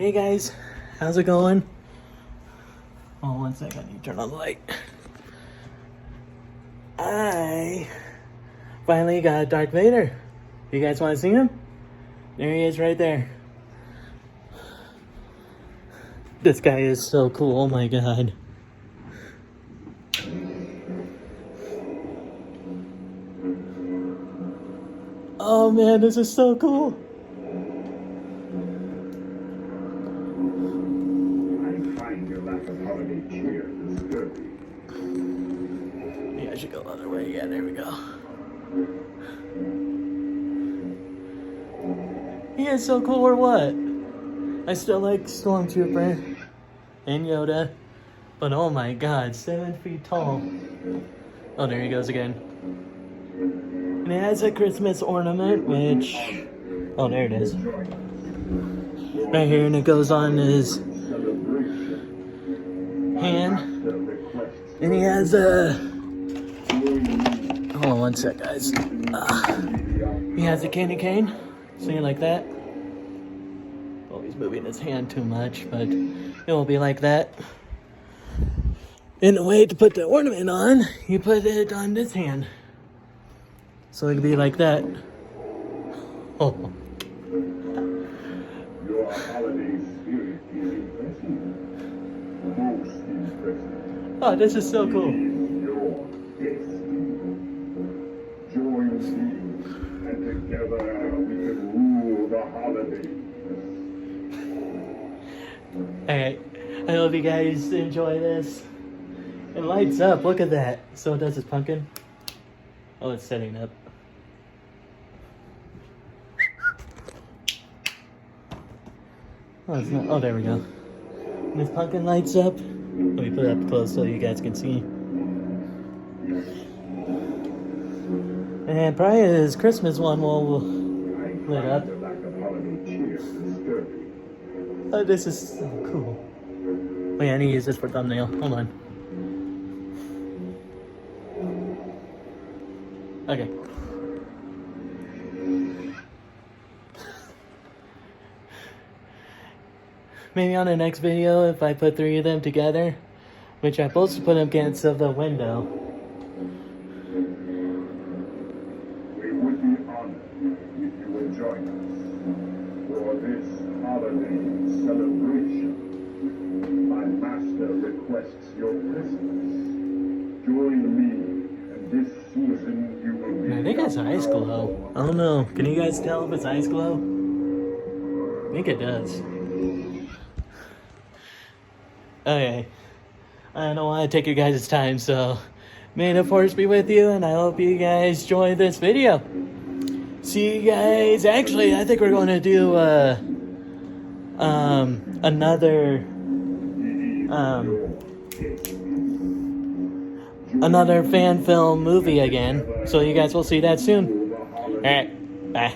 Hey guys, how's it going? Oh, one sec, I need to turn on the light. I finally got Darth Vader. You guys want to see him? There he is right there. This guy is so cool, oh my god. Oh man, this is so cool. Yeah, I should go the other way. Yeah, there we go. He is so cool, or what? I still like Stormtrooper and Yoda, but oh my god, 7 feet tall. Oh, there he goes again. And it has a Christmas ornament, which... Oh, there it is. Right here, and it goes on his hand. And he has a... Hold on one sec, guys. He has a candy cane. See it like that? Oh, he's moving his hand too much, but it will be like that. And the way to put the ornament on, you put it on this hand. So it'll be like that. Oh. Your holiday spirit is impressive. Most impressive. Oh, this is so cool. Your destiny. Join me, and together we can rule the holidays. Alright, I hope you guys enjoy this. It lights up, look at that. So does this pumpkin. Oh, it's setting up. Oh, it's not. Oh, there we go. And this pumpkin lights up. Let me put it up close so you guys can see. And probably his Christmas one will lit up. Oh, this is so cool. Oh yeah, I need to use this for thumbnail. Hold on. Okay. Maybe on the next video, if I put 3 of them together, which I'm supposed to put them against the window. We would be honored if you would join us for this holiday celebration. My master requests your presence. Join me, and this season you will be... I think that's ice glow. I don't know. Can you guys tell if it's ice glow? I think it does. Okay. I don't want to take you guys' time, so may the force be with you, and I hope you guys enjoy this video. See you guys. Actually, I think we're going to do another fan film movie again. So you guys will see that soon. Alright, bye.